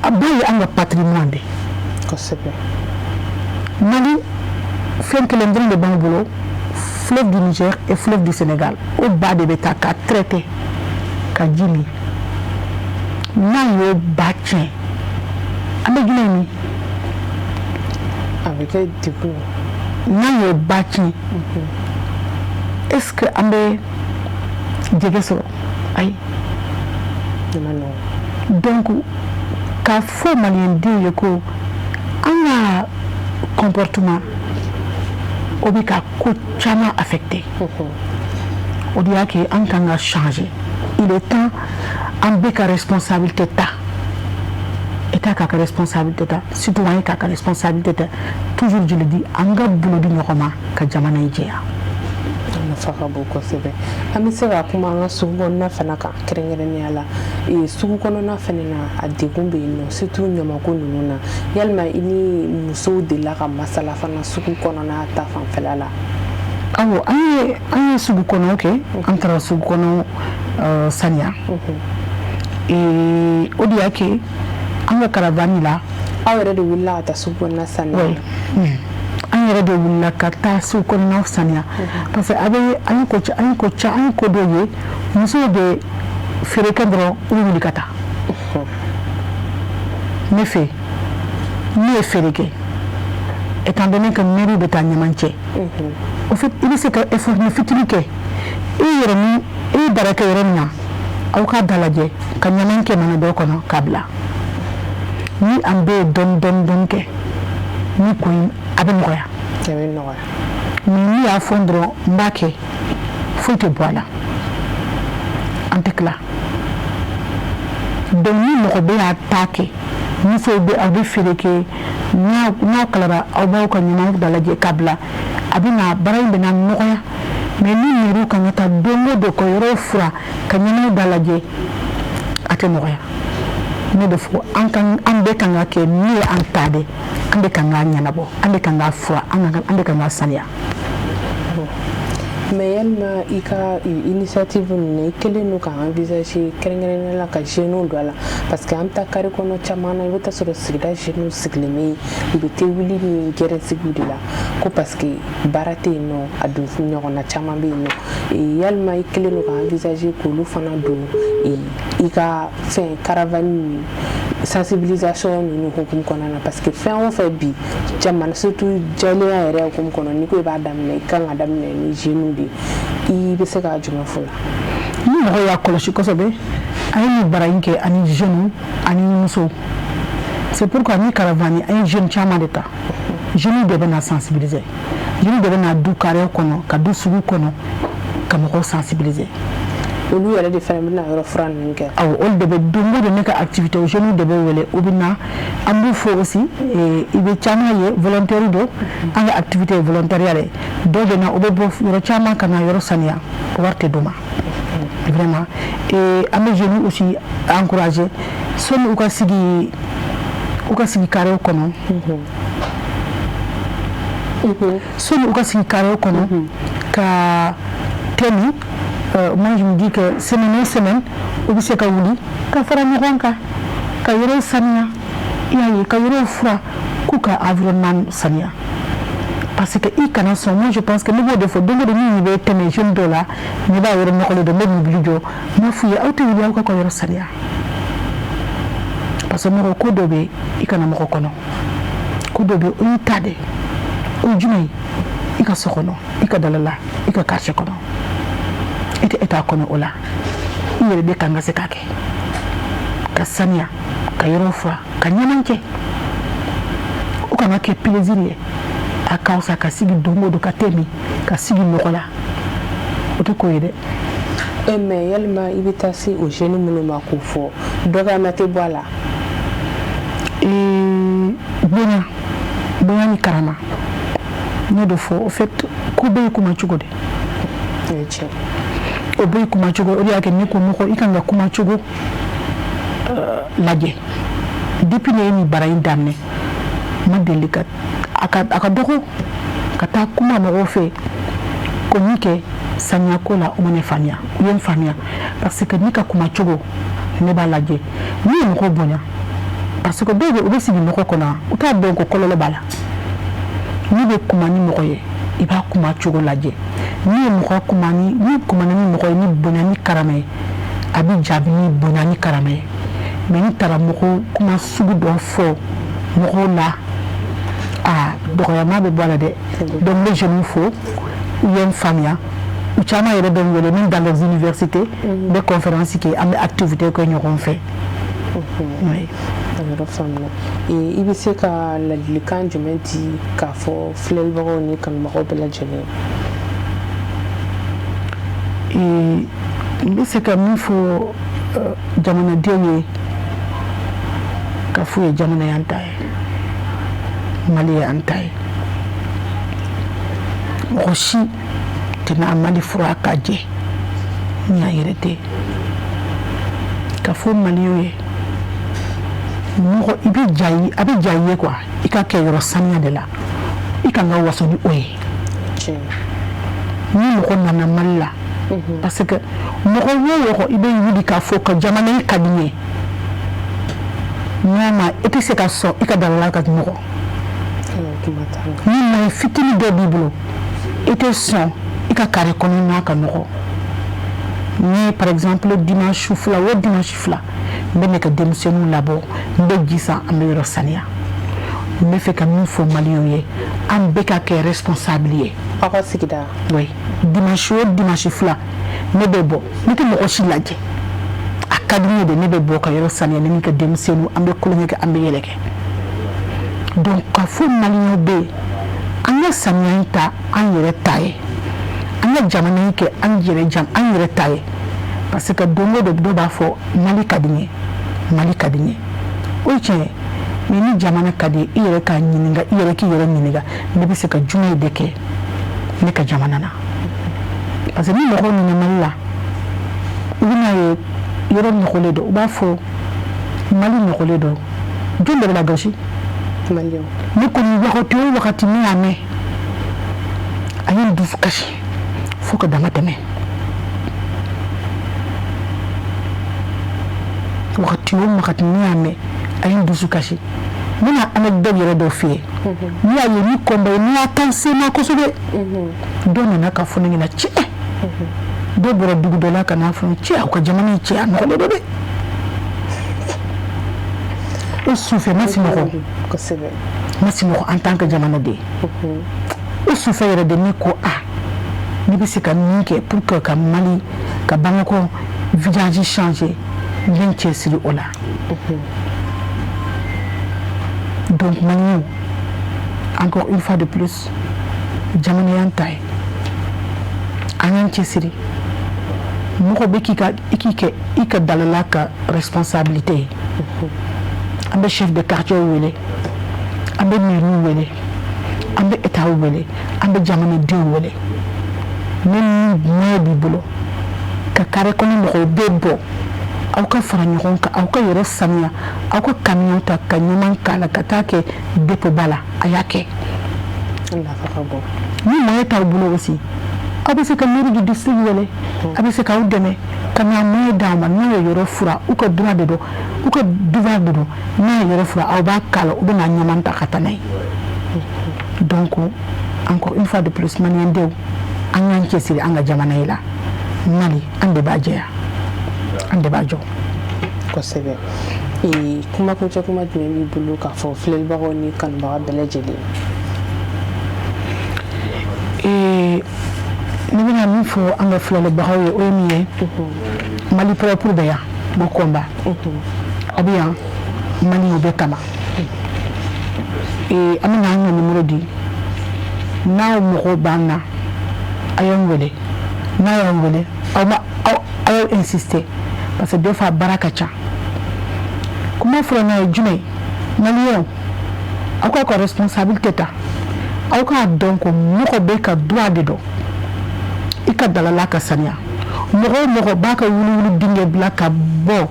ba ye an ka patrimoine de kosɛbɛ Mali fɛn kelen dɔrɔn de b'an bolo fleuve du Niger et fleuve du Sénégal o ba de bɛ taa ka traiter ka ji min n'an y'o ba tiɲɛ an bɛ jumɛn min a bɛ kɛ degun n'an y'o ba tiɲɛ est-ce que an bɛ jɛgɛ sɔrɔ ayi donc k'a fɔ maliyɛndenw ye ko an ka comportement o bɛ ka ko caman affecté o de y'a kɛ an kan ka changer il est temps an bɛ ka responsabilité ta État k'a ka responsabilité ta citoyen k'a ka responsabilité ta toujours je le dis an ka bolo di ɲɔgɔn ma ka jamana in jɛya nafa ka bon kosɛbɛ an bɛ se ka kuma an ka sugu kɔnɔna fana kan kɛrɛnkɛrɛnnenya la sugu kɔnɔna fana na a degun bɛ yen nɔ surtout ɲamako ninnu na yalima i ni musow delila ka masala fana sugu kɔnɔna ta fanfɛla la awɔ an ye sugu kɔnɔ kɛ an taara sugu kɔnɔ saniya o de y'a kɛ an ka caravane la aw yɛrɛ de wulila ka taa sugu kɔnɔna saniya an yɛrɛ de wulila ka taa sugu kɔnɔna saniya parce que an ye ko dɔw ye musow bɛ feere kɛ dɔrɔn u bɛ wuli ka taa ne fɛ ne ye feere kɛ étant donné que mairie bɛ taa ɲamancɛ au fait i bɛ se ka effort ni fitinin kɛ i yɛrɛ ni i baara kɛ yɔrɔ min na aw ka da lajɛ ka ɲaman kɛ mana dɔ kɔnɔ k'a bila ni an bɛɛ ye dɔɔni kɛ ni ko in a bɛ nɔgɔya mais n'i y'a fɔ dɔrɔn n b'a kɛ foyi tɛ bɔ a la an tɛ tila donc ni mɔgɔ bɛ y'a ta kɛ musow bɛ aw bɛ feere kɛ n'a kalara aw b'aw ka ɲaman da lajɛ k'a bila a bɛ na baara in bɛ na nɔgɔya mais ni mairie kan ka taa don o don ka yɔrɔ fura ka ɲaman da lajɛ a tɛ nɔgɔya ne bɛ fɔ an bɛɛ kan ka kɛ min ye an ta de an de kan k'a ɲɛnabɔ an de kan k'a fura an de kan k'a saniya. mais yalima i ka initiative ninnu i kelen don ka envisager kɛrɛnkɛrɛnnenya la ka jeunes don a la parce que an bɛ taa carré kɔnɔ caman na i bɛ taa sɔrɔ sigida jeunes sigilen bɛ u bɛ tɛ wuli ni gɛrɛsigiw de la ko parce que baara tɛ yen nɔ a don ɲɔgɔnna caman bɛ yen nɔ yalima i kelen don ka envisager k'olu fana don i ka fɛn caravane sensibilisation ninnu hukumu kɔnɔna na parce que fɛn o fɛn bi jamana surtout jɛlenya yɛrɛ hukumu kɔnɔ n'i ko i b'a daminɛ i kan ka daminɛ ni jeunes de i bɛ se k'a jumɛn fɔ la. ni mɔgɔ y'a kɔlɔsi kosɛbɛ an ye nin baara in kɛ ani jeunes ani musow c'est pourquoi ni caravane an ye jeunes caman de ta jeunes de bɛ na sensibiliser jeunes de bɛ na du carré kɔnɔ ka du sugu kɔnɔ ka mɔgɔw sensibiliser. olu yɛrɛ de fana bɛna yɔrɔ fura ninnu kɛ. awɔ olu de bɛ don o don ne ka activité o jeunes de bɛ wele u bɛ na an b'u fɔ aussi i bɛ caman ye volontaire don an ka activité ye volontariat de dɔw bɛ na u bɛ bɔ yɔrɔ caman ka na yɔrɔ saniya wari tɛ d'u ma vraiment an bɛ jeunes aussi encourager sɔni u ka sigi carré kɔnɔ sɔni u ka sigi carré kɔnɔ ka thème moi je me dis que semaine o semaine u bɛ se ka wuli ka fara ɲɔgɔn kan ka yɔrɔ saniya i y'a ye ka yɔrɔ fura k'u ka environnement saniya parce que i kana sɔn moi je pense que ne b'o de fɔ don o don ni bɛ tɛmɛ jeune dɔ la ne b'a yɔrɔ nɔgɔlen dɔn n bɛ mobili jɔ n b'a f'u ye aw tɛ wuli aw ka yɔrɔ saniya parce que mɔgɔ ko dɔ bɛ i kana mɔgɔ kɔnɔ ko dɔ bɛ o y'i ta de o ye jumɛn ye i ka so kɔnɔ i ka dala la i ka quartier kɔnɔ i tɛ état kɔnɔ o la i yɛrɛ de kan ka se k'a kɛ ka saniya ka yɔrɔ fura ka ɲɛnama kɛ o kana kɛ plaisir ye a ka fisa ka sigi don o don ka thé min ka sigi mɔgɔ la o tɛ ko ye dɛ. mais yalima i bɛ taa se o jeunes minnu ma k'o fɔ dɔgɔyama tɛ bɔ a la. bonya ni karama ne de fɔ au fait ko bɛɛ ye kuma cogo de. o bɛɛ ye kuma cogo o de y'a kɛ ne ko mɔgɔ i kan ka kuma cogo lajɛ depuis ne ye nin baara in daminɛ ma deli ka a ka dɔgɔ ka taa kuma mɔgɔw fɛ ko min kɛ saniya ko la o ma ne faamuya u ye n faamuya parce que ne ka kuma cogo ne b'a lajɛ ni ye mɔgɔw bonya parce que dɔw bɛ u bɛ sigi mɔgɔ kɔnɔ u t'a dɔn ko kɔlɔlɔ b'a la n'i bɛ kuma ni mɔgɔ ye i b'a kuma cogo lajɛ n'i ye mɔgɔ kuma ni mɔgɔ ye ni bonya ni karama ye a bɛ jaabi ni bonya ni karama ye mais n'i taara mɔgɔw kuma sugu dɔ fɔ mɔgɔw la dɔgɔyama bɛ bɔ a la dɛ donc n bɛ jeunes fo u ye n faamuya u caman yɛrɛ bɛ n wele même dans les universités n bɛ conférence kɛ an bɛ activité kɛ ɲɔgɔn fɛ. yɔrɔ faamuna i bɛ se ka ladilikan jumɛn di k'a fɔ filɛlibagaw ni kanubagaw bɛɛ lajɛlen. n bɛ se ka min fɔ jamanadenw ye ka f'u ye jamana y'an ta ye Mali ye an ta ye mɔgɔ si tɛna Mali fura ka jɛ ni a yɛrɛ tɛ ka fɔ Maliyɛnw ye mɔgɔ i bɛ ja ye a bɛ ja i ye quoi i ka kɛ yɔrɔ saniya de la i kan ka waso ni o ye ni mɔgɔ nana Mali la parce que mɔgɔ o mɔgɔ i bɛ wuli k'a fɔ ka jamana in ka di n ye ɲama i tɛ se ka sɔn i ka dalala ka mɔgɔ ni maa fitinin dɔ b'i bolo i tɛ sɔn i ka carré kɔnɔna ka nɔgɔ ni par exemple dimanche fila n bɛ ne ka denmisɛnninw labɔ n bɛ ji san an bɛ yɔrɔ saniya me fait ka min fo malien ye an be ka kɛ responsable ye aw sigida oui dimanche o dimanche fila ne bɛ bɔ ne tɛ mɔgɔ si lajɛ a ka di ne de ne bɛ bɔ ka yɔrɔ saniya ne ni ka denmisɛnninw an bɛ kulonkɛ kɛ an bɛ yɛlɛ kɛ donc ka fo malien bɛ yen an ka saniya in ta an yɛrɛ ta ye an ka jamana in kɛ an yɛrɛ ta ye parce que don o don dɔ b'a fɔ Mali ka di n ye Mali ka di n ye o ye tiɲɛ ye mais ni jamana ka di i yɛrɛ k'a ɲininka i yɛrɛ k'i yɛrɛ ɲininka ne bɛ se ka jumɛn de kɛ ne ka jamana na parce que ni mɔgɔw nana Mali la u bɛna ye yɔrɔ nɔgɔlen don u b'a fɔ Mali nɔgɔlen don jɔn de bɛ la gosi ne kɔni wagati o wagati ne y'a mɛn a ye n dusu kasi fo ka dama tɛmɛ wagati o wagati ne y'a mɛn a ye n dusu kasi n bɛna anecdote yɛrɛ dɔ f'i ye n'i y'a ye ni kɔnba ye n'i y'a kan se ma kosɛbɛ dɔ nana ka fɔ ne ɲɛna tiɲɛ dɔ bɔra dugu dɔ la ka n'a fɔ tiɲɛ aw ka jamana in tiɲɛ a nɔgɔlen don dɛ o sufɛ ma sinɔgɔ en tant que jamanaden o sufɛ yɛrɛ de ne ko ne bɛ se ka min kɛ pour que ka Mali ka Bamako visage changer n bɛ n cɛsiri o la donc Maliens encore une fois de plus jamana y'an ta ye an y'an cɛsiri mɔgɔ bɛ i ka dalala ka responsabilité ye an bɛ chef de quartier wele an bɛ mairie wele an bɛ état wele an bɛ jamanadenw wele ni ɲɛ b'i bolo ka carré kɔnɔ mɔgɔw bɛ bɔ aw ka fara ɲɔgɔn kan aw ka yɔrɔ sanuya aw ka camion ta ka ɲaman k'a la ka taa kɛ dépôt ba la a y'a kɛ ni moyen t'aw bolo aussi aw bɛ se ka mairie du district wele a bɛ se k'aw dɛmɛ ka na moyen d'aw ma n'a ye yɔrɔ fura u ka droit de don u ka devoir de don n'a ye yɔrɔ fura aw b'a k'a la u bɛ na ɲaman ta ka taa n'a ye donc encore une fois de plus maliyɛn denw an y'an cɛsiri an ka jamana yi la Mali an de b'a jɛya an de b'a jɔ kosɛbɛ kumakuncɛ kuma jumɛn b'i bolo k'a fɔ filɛlibagaw ni kanubaga bɛɛ lajɛlen ne bɛna min fɔ an ka filɛlibagaw ye o ye min ye Mali propre bɛ yan mo komba a bɛ yan Maliɲɛnw bɛɛ kama an bɛna an ka numéro di n'aw mɔgɔw b'an na a y'an wele n'a y'an wele aw y'aw insister parce que dɔ fa baara ka ca kuma filanan ye jumɛn Maliɲɛnw aw k'aw ka responsabilité ta aw k'a dɔn ko mɔgɔ bɛ ka droit de dɔn i ka dalala ka saniya mɔgɔ o mɔgɔ b'a ka wuli dingɛ bila ka bɔ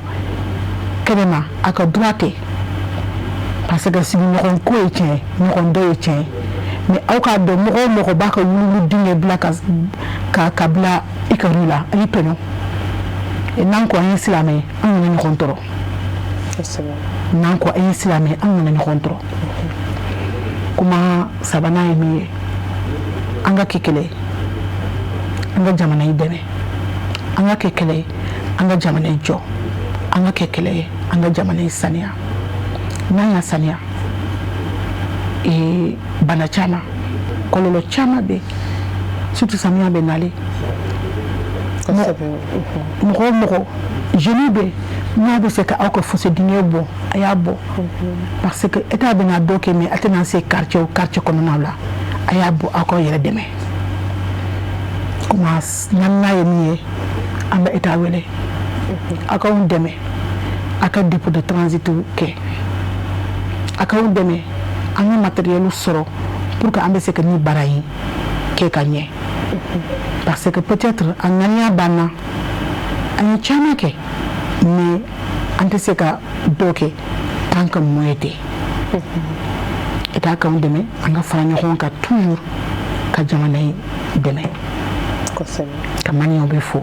kɛnɛma a ka droit tɛ parce que sigiɲɔgɔn ko ye tiɲɛ ɲɔgɔn dɔ ye tiɲɛ mais aw k'a dɔn mɔgɔ o mɔgɔ b'a ka wuli dingɛ bila ka bila i ka rue la a y'i pɛnɔn n'an ko an ye silamɛ ye an kana ɲɔgɔn tɔɔrɔ n'an ko an ye silamɛ ye an kana ɲɔgɔn tɔɔrɔ kuma sabanan ye min ye an ka kɛ kɛlɛ ye an ka jamana in dɛmɛ an ka kɛ kɛlɛ ye an ka jamana in jɔ an ka kɛ kɛlɛ ye an ka jamana in saniya n'an y'a saniya bana caman kɔlɔlɔ caman bɛ surtout samiya bɛ nalen mɔgɔ o mɔgɔ jeunes bɛ n'a bɛ se ka aw ka fossé dingɛ bɔ a y'a bɔ parce que état bɛna dɔ kɛ mais a tɛna se quartier kɔnɔnaw la a y'a bɔ aw k'aw yɛrɛ dɛmɛ kuma naaninan ye min ye an bɛ état wele a k'aw dɛmɛ a ka dépôt de transit kɛ a k'aw dɛmɛ an ka matériel sɔrɔ pour que an bɛ se ka nin baara in kɛ ka ɲɛ parce que peut-être a ŋaniya b'an na an ye caman kɛ mais an tɛ se ka dɔ kɛ tant que moyen tɛ état k'anw dɛmɛ an ka fara ɲɔgɔn kan toujours ka jamana in dɛmɛ ka Maliɲɛnw bɛ fo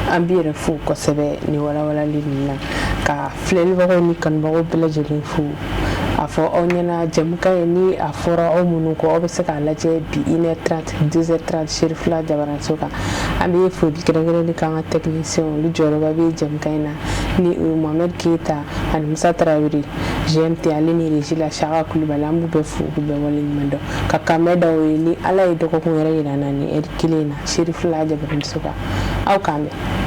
an b'i yɛrɛ fo kosɛbɛ ni walawalali ninnu na ka filɛlibagaw ni kanubagaw bɛɛ lajɛlen fo a fɔ aw ɲɛna jamukan ye ni a fɔra aw minnu kɔ aw bɛ se k'a lajɛ bi 1h30 2h30 Cherifula Jabaraso kan an bɛ foli kɛrɛnkɛrɛnni k'an ka technicien olu jɔyɔrɔba bɛ jamukan in na ni Mohamed Keita ani Musa Tarawele GMT ale ni régie la Saka Kulibali an b'u bɛɛ fo k'u bɛɛ waleɲuman dɔn ka kanbɛ da o ye ni Ala ye dɔgɔkun wɛrɛ yira an na ni heure kelen in na Cherifula Jabaraso kan aw k'an bɛn